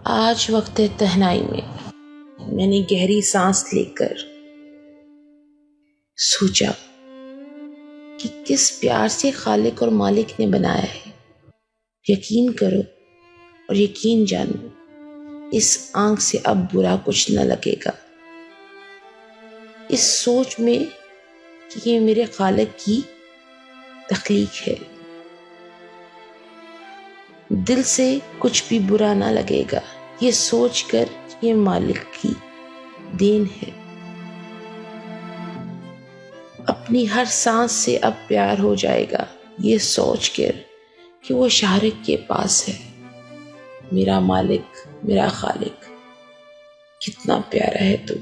آج وقت تنہائی میں نے گہری سانس لے کر سوچا کہ کس پیار سے خالق اور مالک نے بنایا ہے۔ یقین کرو اور یقین جانو، اس آنکھ سے اب برا کچھ نہ لگے گا، اس سوچ میں کہ یہ میرے خالق کی تخلیق ہے۔ دل سے کچھ بھی برا نہ لگے گا یہ سوچ کر کہ یہ مالک کی دین ہے۔ اپنی ہر سانس سے اب پیار ہو جائے گا یہ سوچ کر کہ وہ شارق کے پاس ہے۔ میرا مالک، میرا خالق، کتنا پیارا ہے تو۔